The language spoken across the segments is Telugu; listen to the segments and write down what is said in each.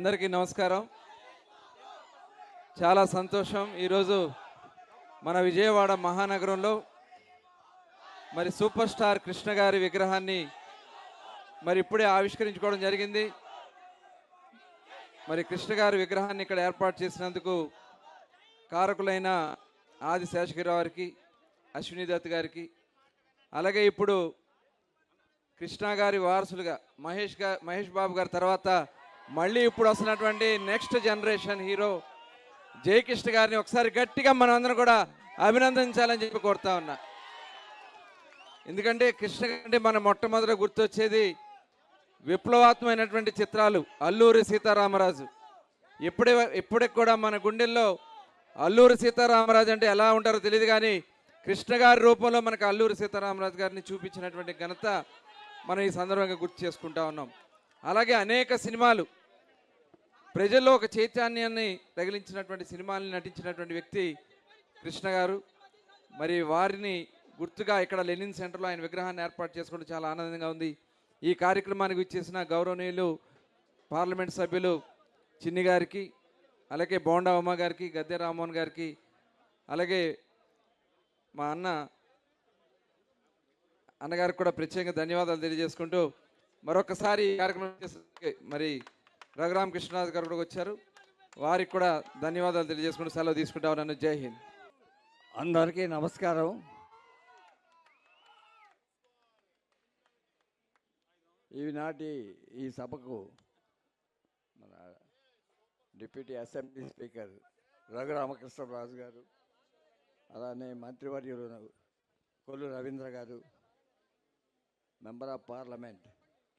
అందరికీ నమస్కారం. చాలా సంతోషం. ఈరోజు మన విజయవాడ మహానగరంలో మరి సూపర్ స్టార్ కృష్ణ గారి విగ్రహాన్ని మరి ఇప్పుడే ఆవిష్కరించుకోవడం జరిగింది. మరి కృష్ణ గారి విగ్రహాన్ని ఇక్కడ ఏర్పాటు చేసినందుకు కారకులైన ఆది శేషగిరిరావు గారికి, అశ్విని దత్ గారికి, అలాగే ఇప్పుడు కృష్ణ గారి వారసులుగా మహేష్ బాబు గారి తర్వాత మళ్ళీ ఇప్పుడు వస్తున్నటువంటి నెక్స్ట్ జనరేషన్ హీరో జయకృష్ణ గారిని ఒకసారి గట్టిగా మనం అందరం కూడా అభినందించాలని చెప్పి కోరుతా ఉన్నా. ఎందుకంటే కృష్ణ గారి మన మొట్టమొదట గుర్తొచ్చేది విప్లవాత్మకమైనటువంటి చిత్రాలు. అల్లూరి సీతారామరాజు ఇప్పటికి కూడా మన గుండెల్లో అల్లూరి సీతారామరాజు అంటే ఎలా ఉంటారో తెలియదు, కానీ కృష్ణ గారి రూపంలో మనకు అల్లూరి సీతారామరాజు గారిని చూపించినటువంటి ఘనత మనం ఈ సందర్భంగా గుర్తు చేసుకుంటా ఉన్నాం. అలాగే అనేక సినిమాలు ప్రజల్లో ఒక చైతన్యాన్ని తగిలించినటువంటి సినిమాల్ని నటించినటువంటి వ్యక్తి కృష్ణ గారు. మరి వారిని గుర్తుగా ఇక్కడ లెనిన్ సెంటర్లో ఆయన విగ్రహాన్ని ఏర్పాటు చేసుకోవడం చాలా ఆనందంగా ఉంది. ఈ కార్యక్రమానికి ఇచ్చేసిన గౌరవనీయులు పార్లమెంట్ సభ్యులు చిన్ని గారికి, అలాగే బోండా ఉమ్మ గారికి, గద్దె రామ్మోహన్ గారికి, అలాగే మా అన్నగారికి కూడా ప్రత్యేకంగా ధన్యవాదాలు తెలియజేసుకుంటూ మరొకసారి ఈ కార్యక్రమం మరి రఘురామకృష్ణరాజు గారు కూడా వచ్చారు, వారికి కూడా ధన్యవాదాలు తెలియజేసుకుంటూ సెలవు తీసుకుంటా ఉన్నాను. జై హింద్. అందరికీ నమస్కారం. ఈనాటి ఈ సభకు మన డిప్యూటీ అసెంబ్లీ స్పీకర్ రఘురామకృష్ణరాజు గారు, అలానే మంత్రివర్యులు Kollu Ravindra garu, member of parliament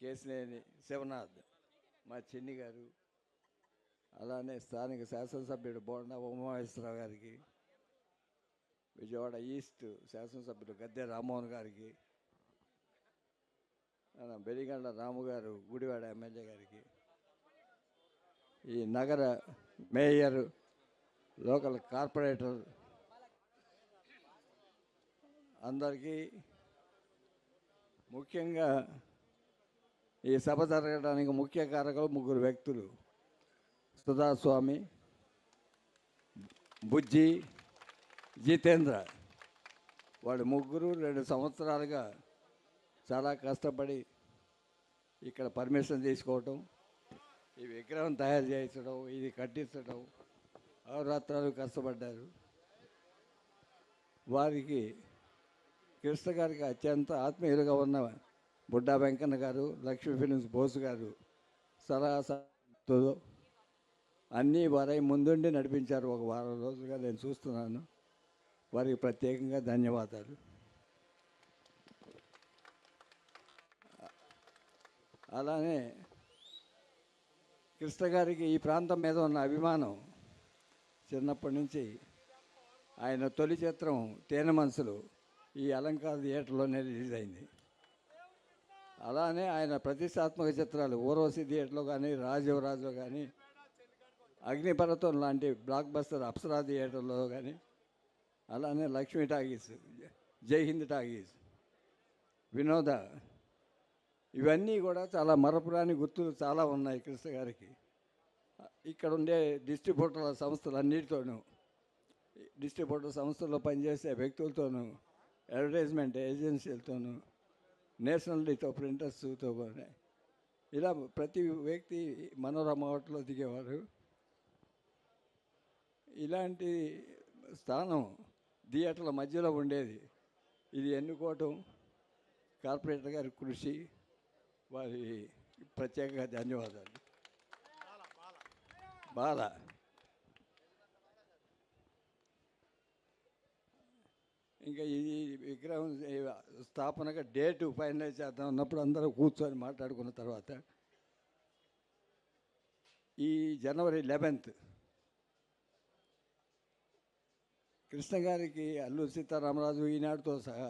Kesineni Sivanath, మా చిన్ని గారు, అలానే స్థానిక శాసనసభ్యుడు బోండా ఉమామహేశ్వరరావు గారికి, విజయవాడ ఈస్ట్ శాసనసభ్యుడు గద్దె రామ్మోహన్ గారికి, బెలిగండ్ల రాము గారు గుడివాడ ఎమ్మెల్యే గారికి, ఈ నగర మేయర్, లోకల్ కార్పొరేటర్ అందరికీ, ముఖ్యంగా ఈ సభ జరగడానికి ముఖ్య కారకులు ముగ్గురు వ్యక్తులు: సుధాస్వామి, బుజ్జి, జితేంద్ర. వాళ్ళు ముగ్గురు 2 సంవత్సరాలుగా చాలా కష్టపడి ఇక్కడ పర్మిషన్ తీసుకోవటం, ఈ విగ్రహం తయారు చేయించడం, ఇది కట్టించడం, అహోరాత్రాలు కష్టపడ్డారు. వారికి కృష్ణ గారికి అత్యంత ఆత్మీయులుగా ఉన్న బుడ్డా వెంకన్న గారు, లక్ష్మీ ఫిలిమ్స్ బోసు గారు సలహాతో అన్నీ వారై ముందుండి నడిపించారు. ఒక వారం రోజులుగా నేను చూస్తున్నాను. వారికి ప్రత్యేకంగా ధన్యవాదాలు. అలానే కృష్ణ గారికి ఈ ప్రాంతం మీద ఉన్న అభిమానం చిన్నప్పటి నుంచి. ఆయన తొలి చిత్రం తేనె మనసులు ఈ అలంకార థియేటర్లోనే రిలీజ్ అయింది. అలానే ఆయన ప్రతిష్టాత్మక చిత్రాలు ఊర్వశి థియేటర్లో కానీ, రాజీవరాజులో కానీ, అగ్నిపర్వతం లాంటి బ్లాక్ బస్టర్ అప్సరా థియేటర్లో కానీ, అలానే లక్ష్మీ టాకీస్, జై హింద్ టాకీస్, వినోద, ఇవన్నీ కూడా చాలా మరపురాని గుర్తులు చాలా ఉన్నాయి కృష్ణ గారికి. ఇక్కడ ఉండే డిస్ట్రిబ్యూటర్ల సంస్థలన్నిటితోనూ, డిస్ట్రిబ్యూటర్ సంస్థల్లో పనిచేసే వ్యక్తులతోనూ, అడ్వర్టైజ్మెంట్ ఏజెన్సీలతోనూ, నేషనల్తో ప్రింటర్స్తో కూడా, ఇలా ప్రతి వ్యక్తి మనోరమ హోటల్లో దిగేవారు. ఇలాంటి స్థానం థియేటర్ల మధ్యలో ఉండేది. ఇది ఎన్నుకోవటం కార్పొరేటర్ గారి కృషి, వారి ప్రత్యేకంగా ధన్యవాదాలు. బాల ఇంకా ఈ విగ్రహం స్థాపనగా డేటు ఫైనలైజ్ చేద్దాం అన్నప్పుడు అందరూ కూర్చొని మాట్లాడుకున్న తర్వాత ఈ జనవరి 11 కృష్ణ గారికి అల్లూరి సీతారామరాజు ఈనాడుతో సహా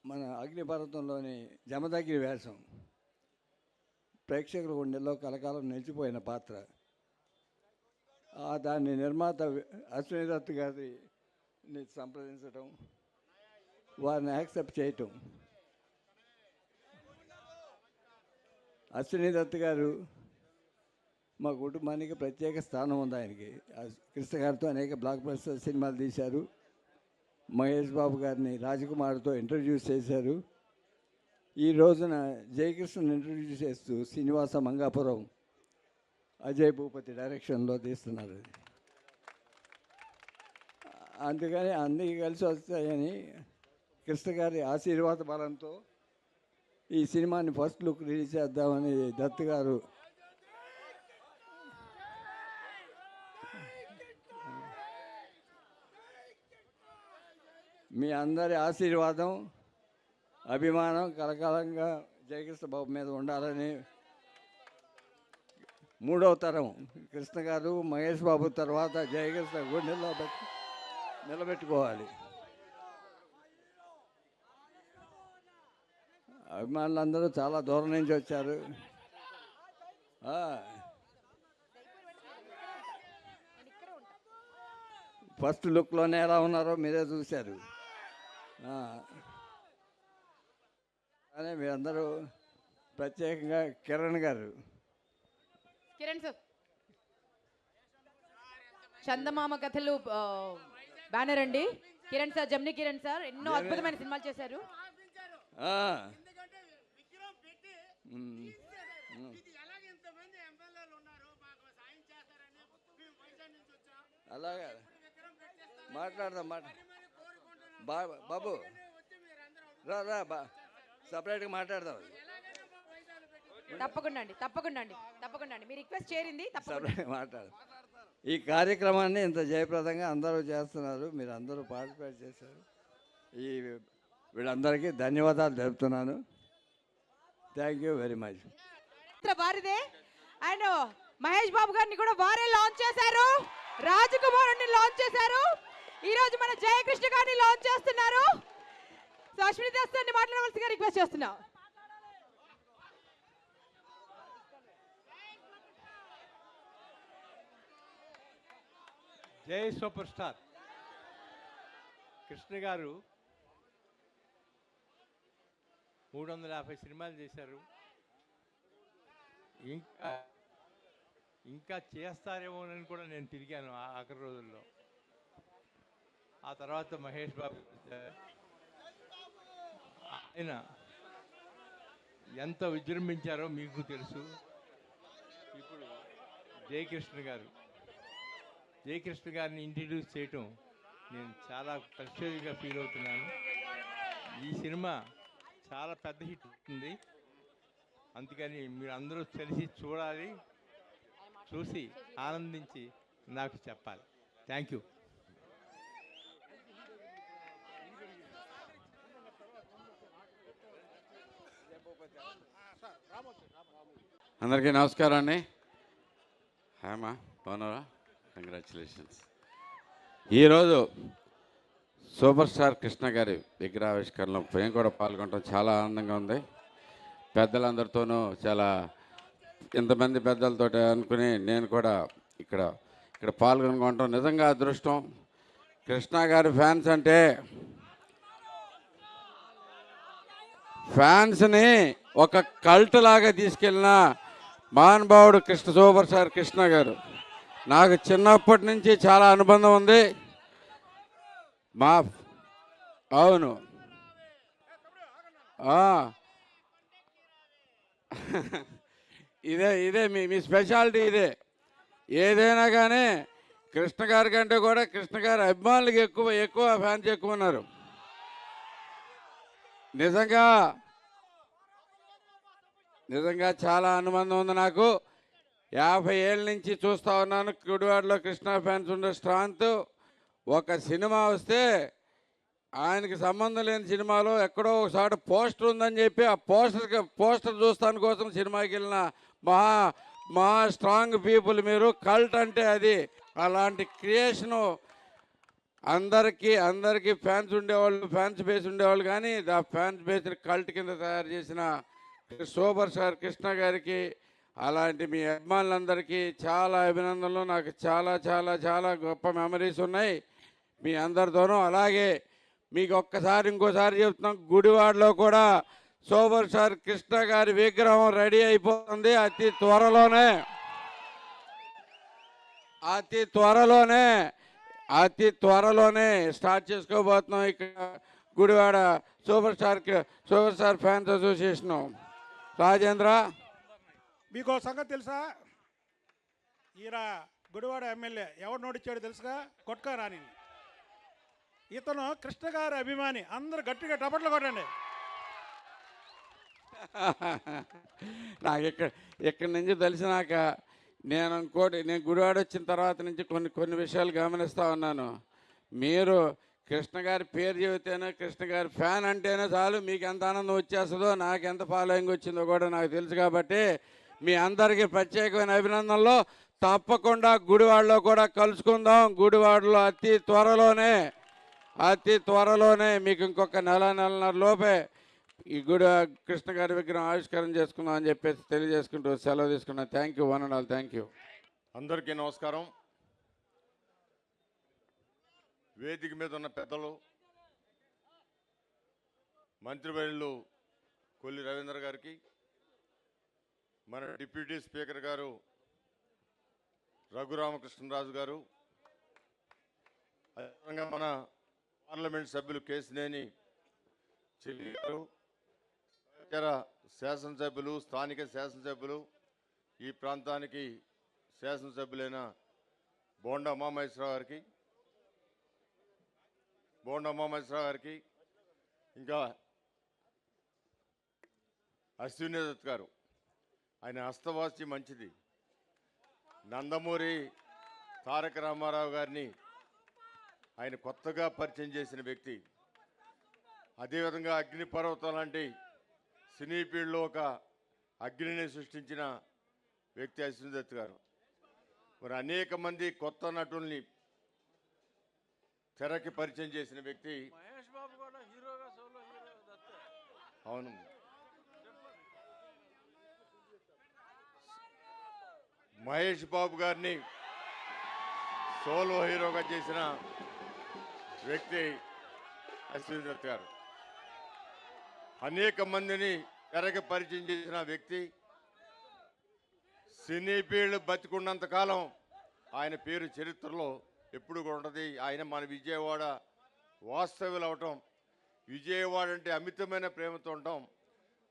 మన అగ్నిపర్వతంలోని జమదగ్ని వేషం ప్రేక్షకుల గుండెల్లో కలకాలం నిలిచిపోయిన పాత్ర. దాన్ని నిర్మాత అశ్విని దత్ గారిని సంప్రదించడం, వారిని యాక్సెప్ట్ చేయటం, అశ్విని దత్ గారు మా కుటుంబానికి ప్రత్యేక స్థానం ఉంది ఆయనకి. కృష్ణ గారితో అనేక బ్లాక్ బస్టర్ సినిమాలు తీశారు. మహేష్ బాబు గారిని రాజకుమార్తో ఇంట్రడ్యూస్ చేశారు. ఈ రోజున జయకృష్ణని ఇంట్రడ్యూస్ చేస్తూ శ్రీనివాస మంగాపురం అజయ్ భూపతి డైరెక్షన్లో తీస్తున్నారు. అందుకని అన్నీ కలిసి వస్తాయని కృష్ణ గారి ఆశీర్వాద బలంతో ఈ సినిమాని ఫస్ట్ లుక్ రిలీజ్ చేద్దామని దత్ గారు మీ అందరి ఆశీర్వాదం అభిమానం కలకాలంగా జయకృష్ణ బాబు మీద ఉండాలని మూడవ తరం కృష్ణ గారు మహేష్ బాబు తర్వాత జయకృష్ణ గుండెల్లో నిలబెట్టుకోవాలి. అభిమానులందరూ చాలా దూరం నుంచి వచ్చారు. ఫస్ట్ లుక్లోనే ఎలా ఉన్నారో మీరే చూశారు. కానీ మీరందరూ ప్రత్యేకంగా కిరణ్ గారు, కిరణ్ సార్ చందమామ కథలు బ్యానర్ అండి. కిరణ్ సార్, జమ్ని కిరణ్ సార్ ఎన్నో అద్భుతమైన సినిమాలు చేశారు. అలాగే మాట్లాడదాం బాబు రా సపరేట్గా మాట్లాడదాం. తప్పకుండా అండి, తప్పకుండా అండి, తప్పకుండా అండి. మీ రిక్వెస్ట్ చేరింది, సపరేట్గా మాట్లాడదాం. ఈ కార్యక్రమాన్ని ఇంత జయప్రదంగా అందరూ చేస్తున్నారు, మీరు అందరూ పార్టిసిపేట్ చేశారు. వీళ్ళందరికీ ధన్యవాదాలు తెలుపుతున్నాను. Thank you very much. వారిదే అండ్ మహేష్ బాబు గారిని కూడా వారే లాంచ్ చేశారు. రాజకుమారుని లాంచ్ చేశారు. ఈ రోజు మన జయకృష్ణ గారిని లాంచ్ చేస్తున్నారు. సో అశ్విని దాస్ని మాట్లాడవలసిగా రిక్వెస్ట్ చేస్తున్నా. జై సూపర్ స్టార్ కృష్ణ గారు 350 సినిమాలు చేశారు. ఇంకా చేస్తారేమోనని కూడా నేను తిరిగాను ఆఖరి రోజుల్లో. ఆ తర్వాత మహేష్ బాబు ఆయన ఎంత విజృంభించారో మీకు తెలుసు. ఇప్పుడు జయకృష్ణ గారిని ఇంట్రడ్యూస్ చేయటం నేను చాలా ప్రత్యేకంగా ఫీల్ అవుతున్నాను. ఈ సినిమా చాలా పెద్ద హిట్ అవుతుంది. అందుకని మీరు అందరూ కలిసి చూడాలి, చూసి ఆనందించి నాకు చెప్పాలి. Thank you. అందరికీ నమస్కారం అండి. హాయమ్మా, బాగున్నారా? కంగ్రాచులేషన్స్. ఈరోజు సూపర్ స్టార్ కృష్ణ గారి విగ్రహావిష్కరణలో మేము కూడా పాల్గొనడం చాలా ఆనందంగా ఉంది. పెద్దలందరితోనూ చాలా ఇంతమంది పెద్దలతో అనుకుని నేను కూడా ఇక్కడ పాల్గొనడం నిజంగా అదృష్టం. కృష్ణ గారి ఫ్యాన్స్ అంటే ఫ్యాన్స్ని ఒక కల్ట్ లాగా తీసుకెళ్ళిన మహానుభావుడు సూపర్ స్టార్ కృష్ణ గారు. నాకు చిన్నప్పటి నుంచి చాలా అనుబంధం ఉంది. అవును ఇదే మీ స్పెషాలిటీ ఇదే. ఏదైనా కానీ కృష్ణ గారి కంటే కూడా కృష్ణ గారి అభిమానులకి ఎక్కువ ఫ్యాన్స్ ఎక్కువ ఉన్నారు. నిజంగా చాలా అనుబంధం ఉంది నాకు. 50 ఏళ్ళ నుంచి చూస్తూ ఉన్నాను గుడివాడలో కృష్ణ ఫ్యాన్స్ ఉండే స్ట్రాంత్. ఒక సినిమా వస్తే ఆయనకి సంబంధం లేని సినిమాలో ఎక్కడో ఒకసారి పోస్టర్ ఉందని చెప్పి ఆ పోస్టర్ చూస్తాను కోసం సినిమాకి వెళ్ళిన మహా స్ట్రాంగ్ పీపుల్ మీరు. కల్ట్ అంటే అది. అలాంటి క్రియేషను అందరికీ ఫ్యాన్స్ ఉండేవాళ్ళు, ఫ్యాన్స్ బేస్ ఉండేవాళ్ళు, కానీ ఆ ఫ్యాన్స్ బేస్ని కల్ట్ కింద తయారు చేసిన సూపర్ స్టార్ కృష్ణ గారికి, అలాంటి మీ అభిమానులందరికీ చాలా అభినందనలు. నాకు చాలా చాలా చాలా గొప్ప మెమరీస్ ఉన్నాయి మీ అందరితోనూ. అలాగే మీకు ఇంకోసారి చెప్తున్నాం, గుడివాడలో కూడా సూపర్ స్టార్ కృష్ణ గారి విగ్రహం రెడీ అయిపోతుంది అతి త్వరలోనే. అతి త్వరలోనే స్టార్ట్ చేసుకోబోతున్నాం ఇక్కడ Gudivada super star fans association. Rajendra, మీకు ఓ సంగతి తెలుసా? ఈయన గుడివాడ ఎమ్మెల్యే ఎవరు నోటిచ్చాడు తెలుసుగా? కొట్కా రాని. ఇతను కృష్ణ గారి అభిమాని. అందరు గట్టిగా టపట్లు కొట్టండి. నాకు ఇక్కడి నుంచి తెలిసినాక నేను గుడివాడ వచ్చిన తర్వాత నుంచి కొన్ని విషయాలు గమనిస్తూ ఉన్నాను. మీరు కృష్ణ గారి పేరు చెబితేనే, కృష్ణ గారి ఫ్యాన్ అంటేనే చాలు మీకు ఎంత ఆనందం వచ్చేస్తుందో, నాకు ఎంత ఫాలోయింగ్ వచ్చిందో కూడా నాకు తెలుసు. కాబట్టి మీ అందరికీ ప్రత్యేకమైన అభినందనలు. తప్పకుండా గుడివాడలో కూడా కలుసుకుందాం. గుడివాడలో అతి త్వరలోనే మీకు ఇంకొక నెలన్నర లోపే ఈ కృష్ణ గారి విగ్రహం ఆవిష్కరణ చేసుకుందాం అని చెప్పేసి తెలియజేసుకుంటూ సెలవు తీసుకున్నాను. Thank you, one and all. Thank you. అందరికీ నమస్కారం. వేదిక మీద ఉన్న పెద్దలు, మంత్రివర్యులు కొల్లి రవీంద్ర గారికి, మన డిప్యూటీ స్పీకర్ గారు రఘురామకృష్ణరాజు గారు, అదేవిధంగా మన పార్లమెంట్ సభ్యులు కేసినేని చెల్లి గారు, ఇతర శాసనసభ్యులు, స్థానిక శాసనసభ్యులు, ఈ ప్రాంతానికి శాసనసభ్యులైన బోండా ఉమామహేశ్వరరావు గారికి, ఇంకా అశ్విని దత్ గారు. ఆయన హస్తవాసి మంచిది. నందమూరి తారక రామారావు గారిని ఆయన కొత్తగా పరిచయం చేసిన వ్యక్తి. అదేవిధంగా అగ్నిపర్వతం లాంటి సినీ ఫీల్డ్లో ఒక అగ్నిని సృష్టించిన వ్యక్తి అశ్విని దత్ గారు. మరి అనేక మంది కొత్త నటుల్ని తెరకి పరిచయం చేసిన వ్యక్తి. అవును, మహేష్ బాబు గారిని సోలో హీరోగా చేసిన వ్యక్తి అశ్విని దత్ గారు. అనేక మందిని తెరకి పరిచయం చేసిన వ్యక్తి. సినీ ఫీల్డ్ బతికున్నంత కాలం ఆయన పేరు చరిత్రలో ఎప్పుడు కూడా ఉంటుంది. ఆయన మన విజయవాడ వాస్తవ్యులు అవటం, విజయవాడ అంటే అమితమైన ప్రేమతో ఉండటం,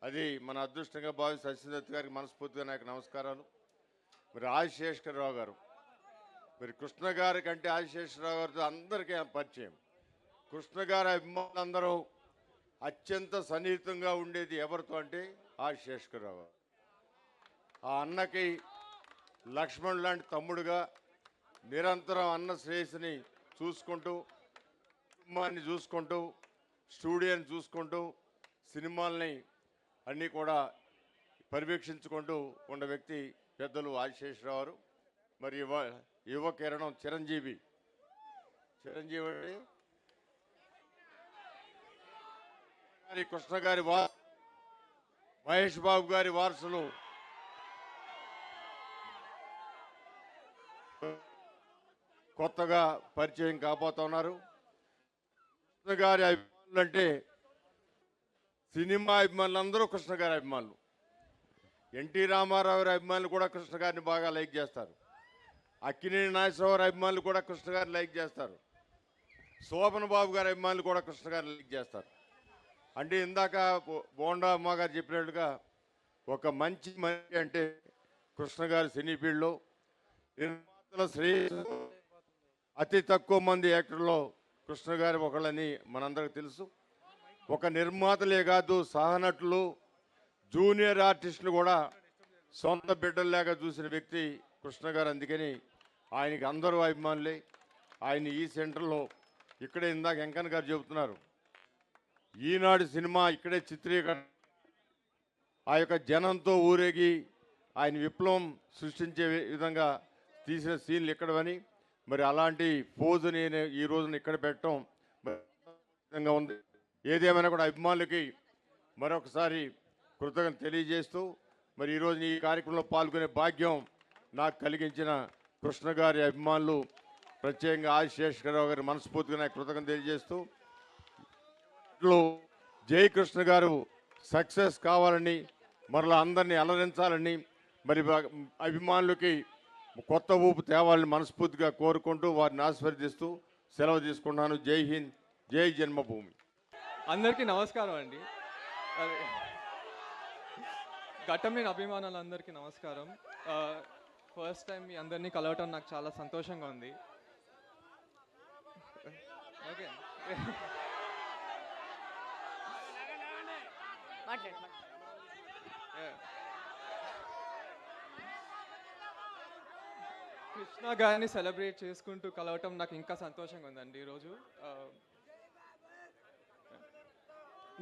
అది మన అదృష్టంగా భావిస్తే అశ్విని దత్ గారికి మనస్ఫూర్తిగా నాకు నమస్కారాలు. మరి ఆదిశేషరావు గారు, మరి కృష్ణ గారి కంటే ఆదిశేషరావు గారితో అందరికీ పరిచయం. కృష్ణ గారి అభిమానులందరూ అత్యంత సన్నిహితంగా ఉండేది ఎవరితో అంటే ఆదిశేషరావు గారు. ఆ అన్నకి లక్ష్మణ్ లాంటి తమ్ముడుగా నిరంతరం అన్న శ్రేయస్సుని చూసుకుంటూ, కుటుంబాన్ని చూసుకుంటూ, స్టూడియోని చూసుకుంటూ, సినిమాల్ని అన్నీ కూడా పర్యవేక్షించుకుంటూ ఉన్న వ్యక్తి పెద్దలు ఆదిశేషరావు గారు. మరి యువ కిరణం చిరంజీవి కృష్ణ గారి మహేష్ బాబు గారి వారసులు కొత్తగా పరిచయం కాబోతున్నారు. కృష్ణ గారి అభిమానులు అంటే సినిమా అభిమానులు అందరూ కృష్ణ గారి అభిమానులు. ఎన్టీ రామారావు గారి అభిమానులు కూడా కృష్ణ గారిని బాగా లైక్ చేస్తారు. అక్కినేని నాగేశ్వరరావు అభిమానులు కూడా కృష్ణ గారిని లైక్ చేస్తారు. శోభన్ బాబు గారి అభిమానులు కూడా కృష్ణ గారిని లైక్ చేస్తారు. అంటే ఇందాక బోండా అమ్మ గారు చెప్పినట్టుగా ఒక మంచి మనిషి అంటే కృష్ణ గారి సినీ ఫీల్డ్లో నిర్మాతల శ్రేయస్సు అతి తక్కువ మంది యాక్టర్లో కృష్ణ గారి ఒకళ్ళని మనందరికి తెలుసు. ఒక నిర్మాతలే కాదు, సహనటులు, జూనియర్ ఆర్టిస్టులు కూడా సొంత బిడ్డల్లాగా చూసిన వ్యక్తి కృష్ణ గారు. అందుకని ఆయనకి అందరూ అభిమానులే. ఆయన ఈ సెంటర్లో ఇక్కడే ఇందాక వెంకన్న గారు చెబుతున్నారు, ఈనాడు సినిమా ఇక్కడే చిత్రీకరణ, ఆ యొక్క జనంతో ఊరేగి ఆయన విప్లవం సృష్టించే విధంగా తీసిన సీన్లు ఇక్కడవని, మరి అలాంటి పోజు నేను ఈ రోజున ఇక్కడ పెట్టడం ఉంది. ఏదేమైనా కూడా అభిమానులకి మరొకసారి కృతజ్ఞత తెలియజేస్తూ, మరి ఈరోజు ఈ కార్యక్రమంలో పాల్గొనే భాగ్యం నాకు కలిగించిన కృష్ణ గారి అభిమానులు, ప్రత్యేకంగా ఆదిశేషరావు గారి మనస్ఫూర్తిగా నాకు కృతజ్ఞత తెలియజేస్తూ, జై కృష్ణ గారు సక్సెస్ కావాలని, మరలా అందరినీ అలరించాలని, మరి అభిమానులకి కొత్త ఊపు తేవాలని మనస్ఫూర్తిగా కోరుకుంటూ వారిని ఆశీర్వదిస్తూ సెలవు తీసుకున్నాను. జై హింద్, జై జన్మభూమి. అందరికీ నమస్కారం అండి. అదే, ఘట్టంలేని అభిమానులందరికీ నమస్కారం. ఫస్ట్ టైం మీ అందరినీ కలవటం నాకు చాలా సంతోషంగా ఉంది. ఓకే, కృష్ణ గారిని సెలబ్రేట్ చేసుకుంటూ కలవటం నాకు ఇంకా సంతోషంగా ఉందండి ఈరోజు.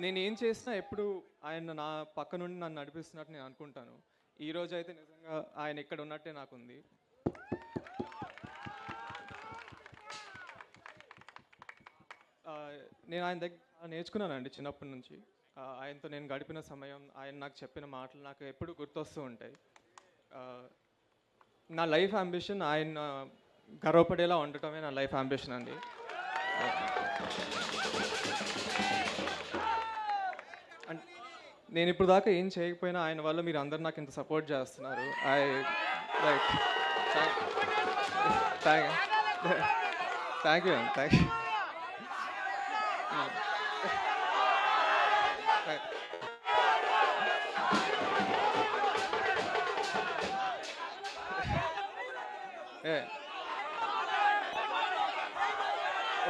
నేను ఏం చేసినా ఎప్పుడు ఆయన నా పక్క నుండి నన్ను నడిపిస్తున్నట్టు నేను అనుకుంటాను. ఈరోజు అయితే నిజంగా ఆయన ఇక్కడ ఉన్నట్టే నాకుంది. నేను ఆయన దగ్గర నేర్చుకున్నానండి చిన్నప్పటి నుంచి. ఆయనతో నేను గడిపిన సమయం, ఆయన నాకు చెప్పిన మాటలు నాకు ఎప్పుడు గుర్తొస్తూ ఉంటాయి. నా లైఫ్ అంబిషన్ ఆయన గర్వపడేలా ఉండటమే నా లైఫ్ అంబిషన్ అండి. నేను ఇప్పుడు దాకా ఏం చేయకపోయినా ఆయన వల్ల మీరు అందరు నాకు ఇంత సపోర్ట్ చేస్తున్నారు. I like thank you thank you.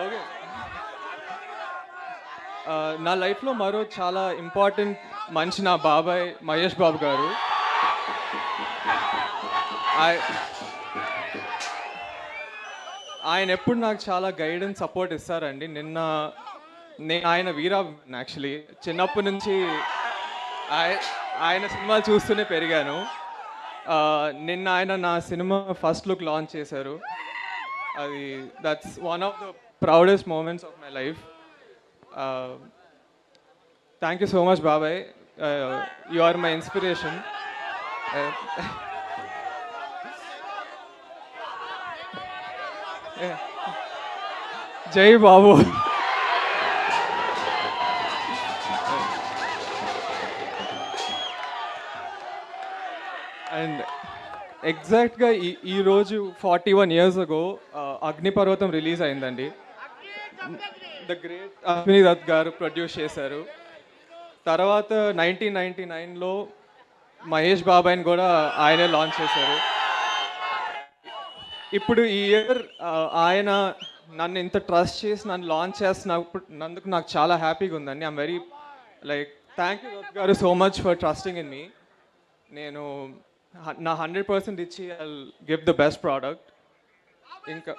Okay, నా లైఫ్లో మరో చాలా ఇంపార్టెంట్ మనిషి నా బాబాయ్ మహేష్ బాబు గారు. ఆయన ఎప్పుడు నాకు చాలా గైడెన్స్ సపోర్ట్ ఇస్తారండి. నేను ఆయన వీరా యాక్చువల్లీ చిన్నప్పటి నుంచి ఆయన సినిమాలు చూస్తూనే పెరిగాను. నిన్న ఆయన నా సినిమా ఫస్ట్ లుక్ లాంచ్ చేశారు. అది that's one of the proudest moments of my life. Thank you so much బాబాయ్, యు ఆర్ మై ఇన్స్పిరేషన్. జై బాబు. అండ్ ఎగ్జాక్ట్గా ఈరోజు 41 years ago అగ్నిపర్వతం రిలీజ్ అయిందండి. The great Ashwini Dutt garu produce చేశారు. తర్వాత 1999లో మహేష్ బాబాయ్ని కూడా ఆయనే లాంచ్ చేశారు. ఇప్పుడు ఈ ఇయర్ ఆయన నన్ను ఇంత ట్రస్ట్ చేసి నన్ను లాంచ్ చేస్తున్నందుకు నాకు చాలా హ్యాపీగా ఉందండి. I'm very like thank you Dutt గారు so much for trusting in me. నేను నా 100% ఇచ్చి I give the best product. ఇంకా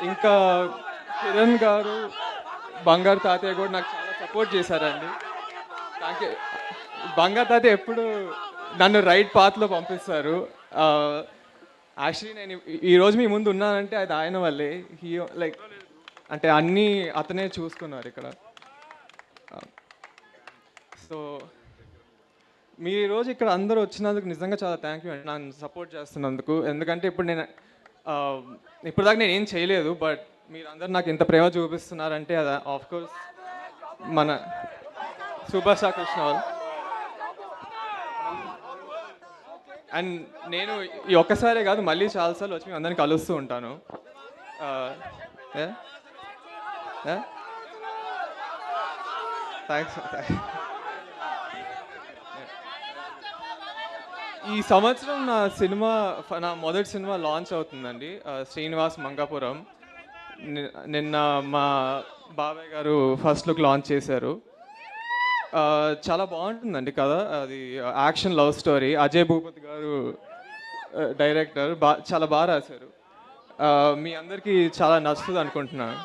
ఇంకా కిరణ్ గారు, బంగారు తాతయ్య కూడా నాకు చాలా సపోర్ట్ చేశారండి. Thank you. బంగారు తాతయ్య ఎప్పుడు నన్ను రైట్ పాత్లో పంపిస్తారు. యాక్చువల్లీ నేను ఈరోజు మీ ముందు ఉన్నానంటే అది ఆయన వల్లే. లైక్ అంటే అన్నీ అతనే చూసుకున్నారు ఇక్కడ. సో మీరు ఈరోజు ఇక్కడ అందరూ వచ్చినందుకు నిజంగా చాలా థ్యాంక్ యూ అండి, నన్ను సపోర్ట్ చేస్తున్నందుకు. ఎందుకంటే ఇప్పుడు దాకా నేను ఏం చేయలేదు, బట్ మీరు అందరు నాకు ఇంత ప్రేమ చూపిస్తున్నారంటే అది ఆఫ్కోర్స్ మన సూపర్ స్టార్ కృష్ణ వాళ్ళు. అండ్ నేను ఈ ఒక్కసారే కాదు, మళ్ళీ చాలాసార్లు వచ్చి మీ అందరిని కలుస్తూ ఉంటాను. థ్యాంక్స్. ఈ సంవత్సరం నా మొదటి సినిమా లాంచ్ అవుతుందండి, శ్రీనివాస్ మంగాపురం. నిన్న మా బాబాయ్ గారు ఫస్ట్ లుక్ లాంచ్ చేశారు. చాలా బాగుంటుందండి కదా, అది action love story. Ajay Bhupathi గారు డైరెక్టర్, చాలా బాగా రాశారు. మీ అందరికీ చాలా నచ్చుతుంది అనుకుంటున్నాను.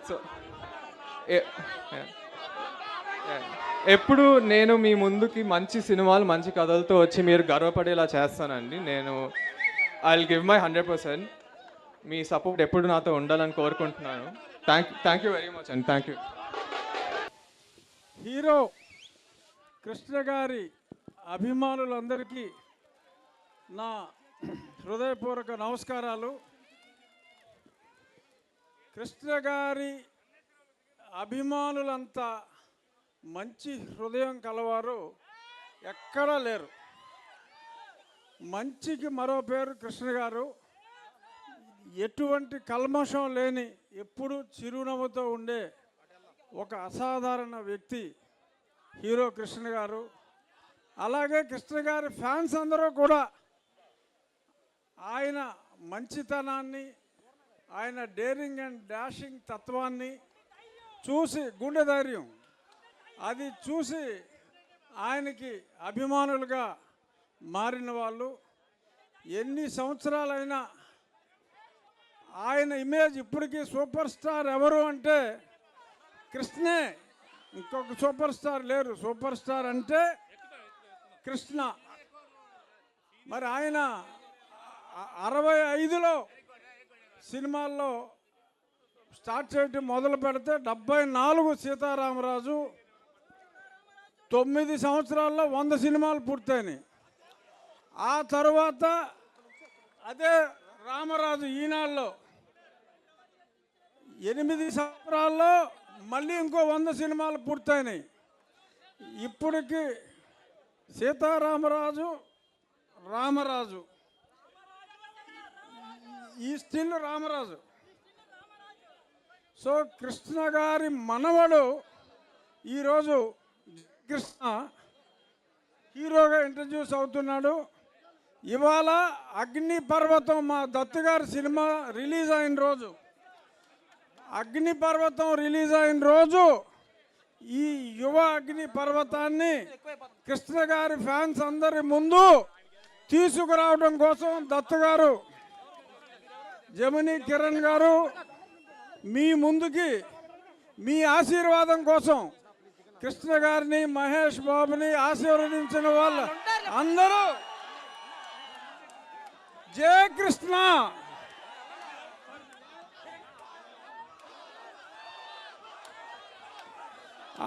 సో ఎప్పుడు నేను మీ ముందుకి మంచి సినిమాలు మంచి కథలతో వచ్చి మీరు గర్వపడేలా చేస్తానండి. నేను I will give my 100%. Me support ఎప్పుడు నాతో ఉండాలని కోరుకుంటున్నాను. థ్యాంక్ యూ వెరీ మచ్ అండి. Thank you. హీరో కృష్ణ గారి అభిమానులందరికీ నా హృదయపూర్వక నమస్కారాలు. కృష్ణ గారి అభిమానులంతా మంచి హృదయం కలవారు ఎక్కడా లేరు. మంచికి మరో పేరు కృష్ణ గారు. ఎటువంటి కల్మషం లేని, ఎప్పుడు చిరునవ్వుతో ఉండే ఒక అసాధారణ వ్యక్తి హీరో కృష్ణ గారు. అలాగే కృష్ణ గారి ఫ్యాన్స్ అందరూ కూడా ఆయన మంచితనాన్ని, ఆయన డేరింగ్ అండ్ డాషింగ్ తత్వాన్ని చూసి, గుండె ధైర్యం అది చూసి ఆయనకి అభిమానులుగా మారిన వాళ్ళు. ఎన్ని సంవత్సరాలైనా ఆయన ఇమేజ్ ఇప్పటికీ సూపర్ స్టార్ ఎవరు అంటే కృష్ణే, ఇంకొక సూపర్ స్టార్ లేరు. సూపర్ స్టార్ అంటే కృష్ణ. మరి ఆయన 65లో సినిమాల్లో స్టార్ట్ చేయటం మొదలు పెడితే 74 సీతారామరాజు, 9 సంవత్సరాల్లో 100 సినిమాలు పూర్తయినాయి. ఆ తర్వాత అదే రామరాజు ఈనాడులో 8 సంవత్సరాల్లో మళ్ళీ ఇంకో 100 సినిమాలు పూర్తయినాయి. ఇప్పటికి సీతారామరాజు, రామరాజు, ఈ స్టిల్ రామరాజు. సో కృష్ణ గారి మనవడు ఈరోజు కృష్ణ హీరోగా ఇంట్రడ్యూస్ అవుతున్నాడు. ఇవాళ అగ్నిపర్వతం, మా దత్తు గారి సినిమా రిలీజ్ అయిన రోజు, అగ్నిపర్వతం రిలీజ్ అయిన రోజు ఈ యువ అగ్నిపర్వతాన్ని కృష్ణ గారి ఫ్యాన్స్ అందరి ముందు తీసుకురావడం కోసం దత్తు గారు, జమినీ కిరణ్ గారు మీ ముందుకి మీ ఆశీర్వాదం కోసం కృష్ణ గారిని, మహేష్ బాబుని ఆశీర్వదించిన వాళ్ళు అందరూ జయ కృష్ణ.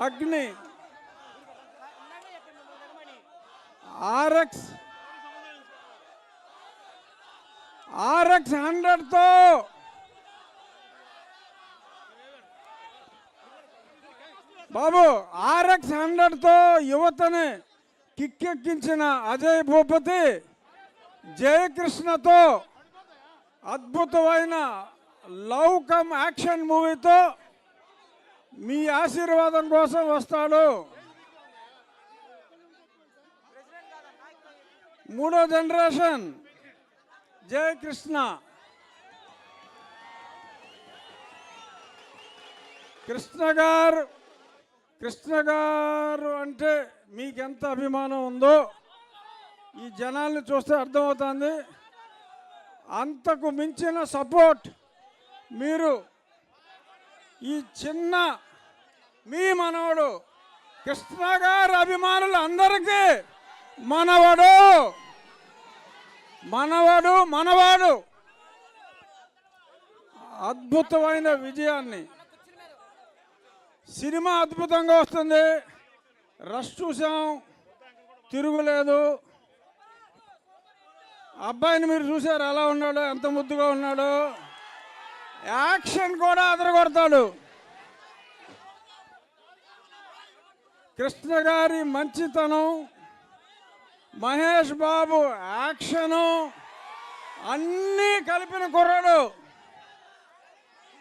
అగ్ని RX 100తో బాబు, RX 100తో యువతని కిక్కెక్కించిన అజయ్ భూపతి జయకృష్ణతో అద్భుతమైన లవ్ కమ్ యాక్షన్ మూవీతో మీ ఆశీర్వాదం కోసం వస్తాడు. 3వ జనరేషన్ జయకృష్ణ. కృష్ణ గారు అంటే మీకెంత అభిమానం ఉందో ఈ జనాల్ని చూస్తే అర్థమవుతుంది. అంతకు మించిన సపోర్ట్ మీరు ఈ చిన్న మీ మనవడు కృష్ణ గారి అభిమానులు అందరికీ మనవాడు అద్భుతమైన విజయాన్ని, సినిమా అద్భుతంగా వస్తుంది. రష్ చూసాం, తిరుగులేదు. అబ్బాయిని మీరు చూసారు ఎలా ఉన్నాడో, ఎంత ముద్దుగా ఉన్నాడో. యాక్షన్ కూడా అదరగొడతాడు. కృష్ణ గారి మంచితనం, మహేష్ బాబు యాక్షను అన్నీ కలిపిన కుర్రాడు.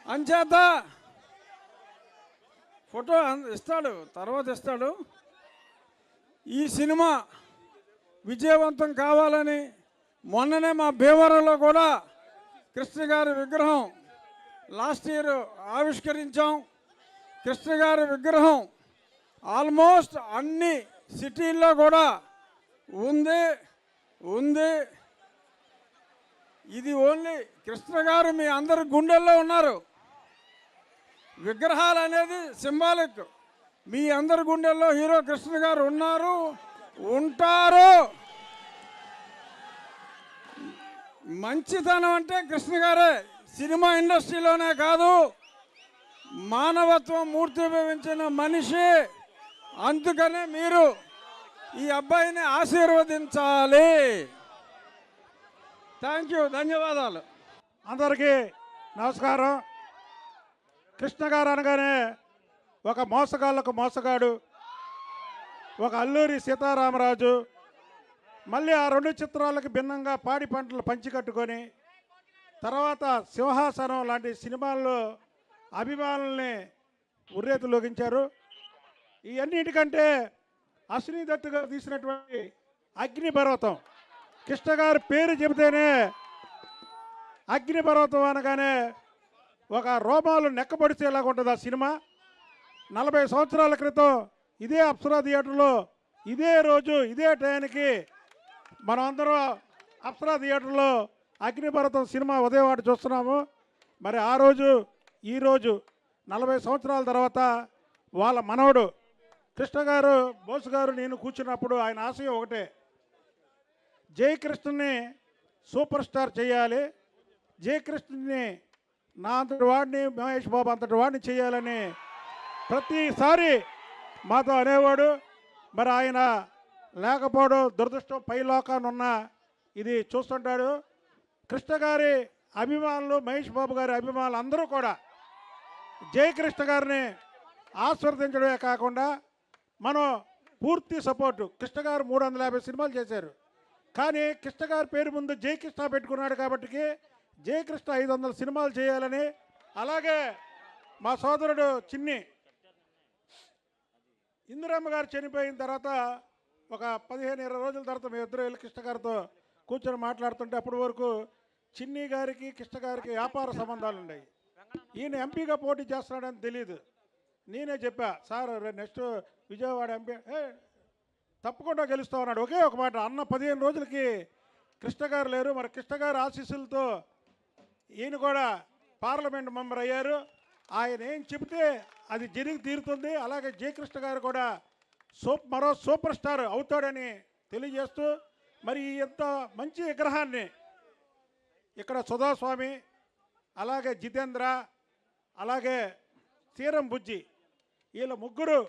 అంచేత ఫోటో ఇస్తాడు, తర్వాత ఇస్తాడు. ఈ సినిమా విజయవంతం కావాలని మొన్ననే మా భీమవరంలో కూడా కృష్ణ గారి విగ్రహం లాస్ట్ ఇయర్ ఆవిష్కరించాం. కృష్ణ గారి విగ్రహం ఆల్మోస్ట్ అన్ని సిటీల్లో కూడా ఉంది. ఇది ఓన్లీ కృష్ణ గారు మీ అందరి గుండెల్లో ఉన్నారు. విగ్రహాలు అనేది సింబాలిక్. మీ అందరి గుండెల్లో హీరో కృష్ణ గారు ఉన్నారు, ఉంటారు. మంచితనం అంటే కృష్ణ గారే. సినిమా ఇండస్ట్రీలోనే కాదు, మానవత్వం మూర్తిభవించిన మనిషి. అందుకనే మీరు ఈ అబ్బాయిని ఆశీర్వదించాలి. థ్యాంక్ యూ, ధన్యవాదాలు. అందరికీ నమస్కారం. కృష్ణ గారు అనగానే ఒక మోసగాళ్ళకు మోసగాడు, ఒక అల్లూరి సీతారామరాజు, మళ్ళీ ఆ 2 చిత్రాలకు భిన్నంగా పాడి పంటలు పంచికట్టుకొని తర్వాత సింహాసనం లాంటి సినిమాల్లో అభిమానుల్ని ఉర్రేతులోగించారు. ఈ అన్నిటికంటే అశ్విని దత్ గారు తీసినటువంటి అగ్నిపర్వతం, కృష్ణ గారి పేరు చెబితేనే అగ్నిపర్వతం అనగానే ఒక రోమాలు నెక్కబడిచేలాగా ఉంటుంది ఆ సినిమా. 40 సంవత్సరాల క్రితం ఇదే అప్సరా థియేటర్లో ఇదే రోజు ఇదే టైంకి మనం అందరం అప్సరా థియేటర్లో అగ్నిపర్వతం సినిమా ఉదయవాడ చూస్తున్నాము. మరి ఆ రోజు ఈరోజు 40 సంవత్సరాల తర్వాత వాళ్ళ మనవడు కృష్ణ గారు, బోసు గారు, నేను కూర్చున్నప్పుడు ఆయన ఆశయం ఒకటే, జయకృష్ణని సూపర్ స్టార్ చేయాలి, జయకృష్ణని నా అంతటి వాడిని, మహేష్ బాబు అంతటి వాడిని చేయాలని ప్రతిసారి మాతో అనేవాడు. మరి ఆయన లేకపోవడం దురదృష్టం, పైలోకానున్న ఇది చూస్తుంటాడు. కృష్ణ గారి అభిమానులు, మహేష్ బాబు గారి అభిమానులు అందరూ కూడా జయకృష్ణ గారిని ఆస్వాదించడమే కాకుండా మనం పూర్తి సపోర్టు. కృష్ణ గారు 350 సినిమాలు చేశారు, కానీ కృష్ణ గారి పేరు ముందు జయకృష్ణ పెట్టుకున్నాడు కాబట్టి జయకృష్ణ 500 సినిమాలు చేయాలని, అలాగే మా సోదరుడు చిన్ని ఇందిరమ్మ గారు చనిపోయిన తర్వాత ఒక 15-20 రోజుల తర్వాత మేము ఇద్దరు వెళ్ళి కృష్ణ గారితో కూర్చొని మాట్లాడుతుంటే అప్పటి వరకు చిన్ని గారికి కృష్ణ గారికి వ్యాపార సంబంధాలు ఉన్నాయి. ఈయన ఎంపీగా పోటీ చేస్తున్నాడని తెలియదు. నేనే చెప్పా, సార్ నెక్స్ట్ విజయవాడ ఎంపీ తప్పకుండా గెలుస్తా ఉన్నాడు. ఒకే ఒక మాట అన్న 15 రోజులకి కృష్ణ గారు లేరు. మరి కృష్ణ గారి ఆశీస్సులతో ఈయన కూడా పార్లమెంట్ మెంబర్ అయ్యారు. ఆయన ఏం చెబితే అది జరిగి తీరుతుంది. అలాగే జయకృష్ణ గారు కూడా మరో సూపర్ స్టార్ అవుతాడని తెలియజేస్తూ, మరి ఇంత మంచి విగ్రహాన్ని ఇక్కడ సుధాస్వామి, అలాగే జితేంద్ర, అలాగే తీరం బుజ్జి, వీళ్ళ ముగ్గురు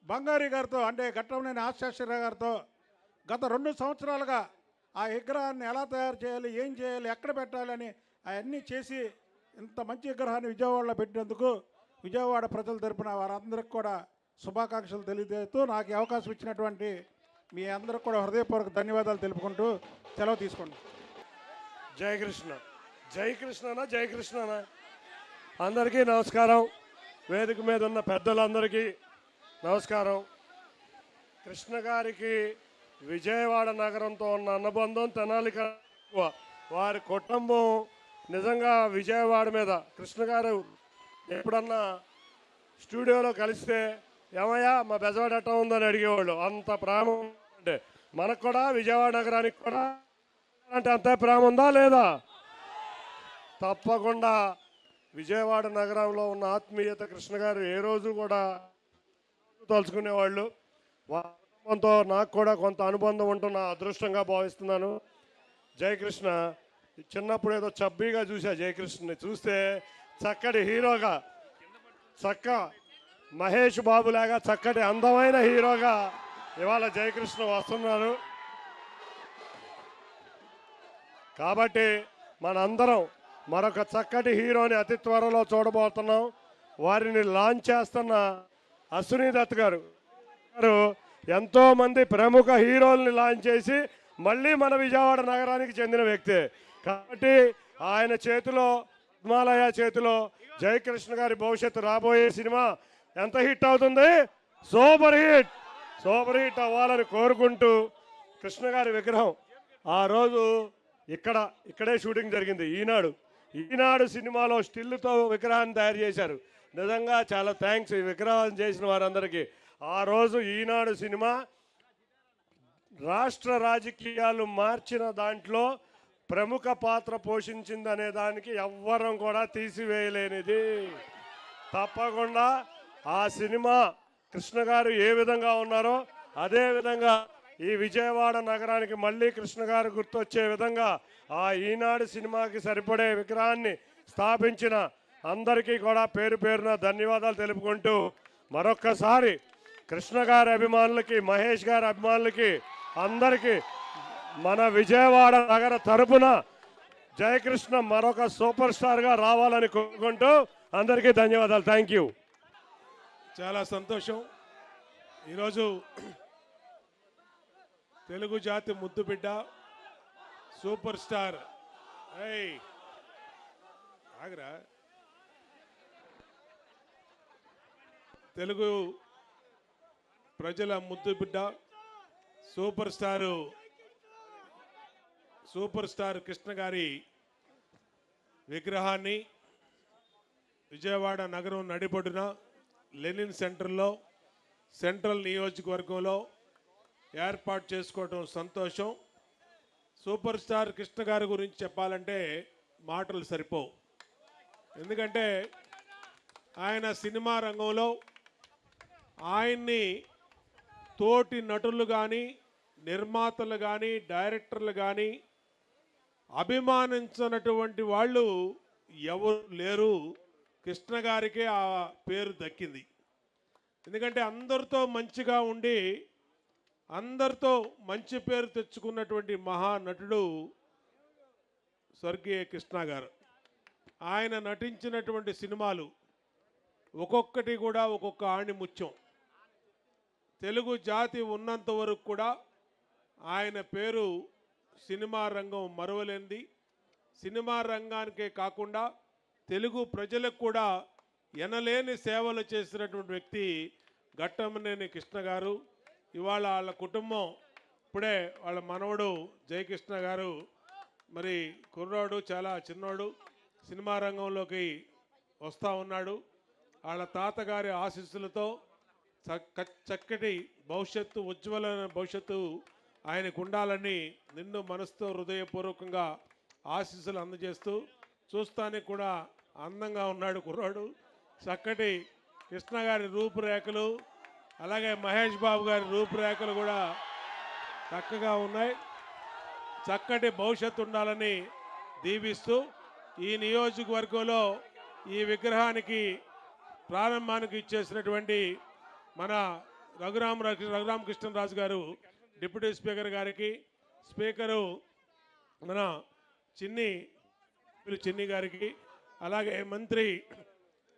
బంగారి గారితో అంటే ఘట్టంనేని ఆశాశ్వర గారితో గత 2 సంవత్సరాలుగా ఆ విగ్రహాన్ని ఎలా తయారు చేయాలి, ఏం చేయాలి, ఎక్కడ పెట్టాలని అవన్నీ చేసి ఇంత మంచి విగ్రహాన్ని విజయవాడలో పెట్టినందుకు విజయవాడ ప్రజల తరపున వారందరికీ కూడా శుభాకాంక్షలు తెలియజేస్తూ నాకు ఈ అవకాశం ఇచ్చినటువంటి మీ అందరికి కూడా హృదయపూర్వక ధన్యవాదాలు తెలుపుకుంటూ సెలవు తీసుకోండి. జయకృష్ణ, జయకృష్ణనా, జయకృష్ణనా. అందరికీ నమస్కారం. వేదిక మీద ఉన్న పెద్దలందరికీ నమస్కారం. కృష్ణ గారికి విజయవాడ నగరంతో ఉన్న అనుబంధం తెనాలి ఎక్కువ. వారి కుటుంబం నిజంగా విజయవాడ మీద కృష్ణ గారు ఎప్పుడన్నా స్టూడియోలో కలిస్తే ఏమయ్యా మా బెజవాడ ఎట్టా ఉందని అడిగేవాళ్ళు. అంత ప్రేమ అంటే మనకు కూడా విజయవాడ నగరానికి కూడా అంటే అంతే ప్రేమ ఉందా లేదా? తప్పకుండా విజయవాడ నగరంలో ఉన్న ఆత్మీయత కృష్ణ గారు ఏ రోజు కూడా తలుచుకునేవాళ్ళు. వారి కుటుంబంతో నాకు కూడా కొంత అనుబంధం ఉంటున్న అదృష్టంగా భావిస్తున్నాను. జయకృష్ణ చిన్నప్పుడు ఏదో చబ్బీగా చూసా, జయకృష్ణని చూస్తే చక్కటి హీరోగా, మహేష్ బాబులాగా చక్కటి అందమైన హీరోగా ఇవాళ జయకృష్ణ వస్తున్నారు. కాబట్టి మనందరం మరొక చక్కటి హీరోని అతి త్వరలో చూడబోతున్నాం. వారిని లాంచ్ చేస్తున్న అశ్విని దత్ గారు ఎంతోమంది ప్రముఖ హీరోల్ని లాంచ్ చేసి మళ్ళీ మన విజయవాడ నగరానికి చెందిన వ్యక్తే. కాబట్టి ఆయన చేతిలో, పద్మాలయ చేతిలో జయకృష్ణ గారి భవిష్యత్తు రాబోయే సినిమా ఎంత హిట్ అవుతుంది? సూపర్ హిట్, సూపర్ హిట్ అవ్వాలని కోరుకుంటూ కృష్ణ గారి విగ్రహం ఆ రోజు ఇక్కడే షూటింగ్ జరిగింది. ఈనాడు సినిమాలో స్టిల్తో విగ్రహాన్ని తయారు చేశారు. నిజంగా చాలా థ్యాంక్స్ ఈ విగ్రహం చేసిన వారందరికీ. ఆ రోజు ఈనాడు సినిమా రాష్ట్ర రాజకీయాలు మార్చిన దాంట్లో ప్రముఖ పాత్ర పోషించిందనే దానికి ఎవ్వరం కూడా తీసివేయలేనిది. తప్పకుండా ఆ సినిమా కృష్ణ గారు ఏ విధంగా ఉన్నారో అదే విధంగా ఈ విజయవాడ నగరానికి మళ్ళీ కృష్ణ గారు గుర్తొచ్చే విధంగా ఆ ఈనాడు సినిమాకి సరిపడే విగ్రహాన్ని స్థాపించిన అందరికీ కూడా పేరు పేరున ధన్యవాదాలు తెలుపుకుంటూ మరొక్కసారి కృష్ణ గారి అభిమానులకి, మహేష్ గారి అభిమానులకి అందరికీ మన విజయవాడ నగర తరపున జయకృష్ణ మరొక సూపర్ స్టార్గా రావాలని కోరుకుంటూ అందరికీ ధన్యవాదాలు. Thank you. చాలా సంతోషం. ఈరోజు తెలుగు జాతి ముద్దు బిడ్డ సూపర్ స్టార్ ఆగరా తెలుగు ప్రజల ముద్దు బిడ్డ సూపర్ స్టార్ కృష్ణ గారి విగ్రహాన్ని విజయవాడ నగరం నడిబొడ్డున లెనిన్ సెంటర్లో సెంట్రల్ నియోజకవర్గంలో ఏర్పాటు చేసుకోవడం సంతోషం. సూపర్ స్టార్ కృష్ణ గారి గురించి చెప్పాలంటే మాటలు సరిపోవు. ఎందుకంటే ఆయన సినిమా రంగంలో ఆయన్ని తోటి నటులు కానీ, నిర్మాతలు కానీ, డైరెక్టర్లు కానీ అభిమానించినటువంటి వాళ్ళు ఎవరు లేరు. కృష్ణ గారికే ఆ పేరు దక్కింది. ఎందుకంటే అందరితో మంచిగా ఉండి అందరితో మంచి పేరు తెచ్చుకున్నటువంటి మహానటుడు స్వర్గీయ కృష్ణ గారు. ఆయన నటించినటువంటి సినిమాలు ఒక్కొక్కటి కూడా ఒక్కొక్క ఆణిముత్యం. తెలుగు జాతి ఉన్నంత వరకు కూడా ఆయన పేరు సినిమా రంగం మరువలేనిది. సినిమా రంగానికే కాకుండా తెలుగు ప్రజలకు కూడా ఎనలేని సేవలు చేసినటువంటి వ్యక్తి ఘట్టమనేని కృష్ణ గారు. ఇవాళ వాళ్ళ కుటుంబం ఇప్పుడే వాళ్ళ మనవడు జయకృష్ణ గారు మరి కుర్రాడు, చాలా చిన్నోడు, సినిమా రంగంలోకి వస్తూ ఉన్నాడు. వాళ్ళ తాతగారి ఆశీస్సులతో చక్కటి భవిష్యత్తు, ఉజ్వలమైన భవిష్యత్తు ఆయనకు ఉండాలని నిన్ను మనసుతో హృదయపూర్వకంగా ఆశీస్సులు అందజేస్తూ, చూస్తానికి కూడా అందంగా ఉన్నాడు కుర్రాడు. చక్కటి కృష్ణ గారి రూపురేఖలు, అలాగే మహేష్ బాబు గారి రూపురేఖలు కూడా చక్కగా ఉన్నాయి. చక్కటి భవిష్యత్తు ఉండాలని దీవిస్తూ ఈ నియోజకవర్గంలో ఈ విగ్రహానికి ప్రారంభానికి ఇచ్చేసినటువంటి మన రఘురామకృష్ణరాజు గారు డిప్యూటీ స్పీకర్ గారికి, స్పీకరు మన చిన్ని గారికి, అలాగే మంత్రి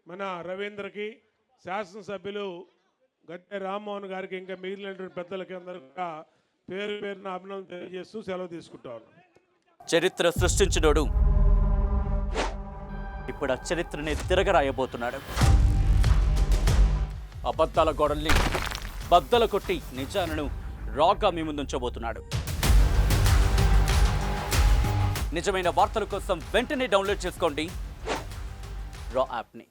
మన రవీంద్రకి, శాసనసభ్యులు గద్దె రామ్మోహన్ గారికి, ఇంకా మిగిలినటువంటి పెద్దలకి అందరూ కూడా పేరు పేరున అభినందన తెలియజేస్తూ సెలవు తీసుకుంటాను. చరిత్ర సృష్టించినోడు ఇప్పుడు ఆ చరిత్రని తిరగరాయబోతున్నాడు. అబద్ధాల గోడల్ని బద్దలు కొట్టి నిజాలను రాగా మీ ముందుంచబోతున్నాడు. నిజమైన వార్తల కోసం వెంటనే డౌన్లోడ్ చేసుకోండి రా యాప్ని.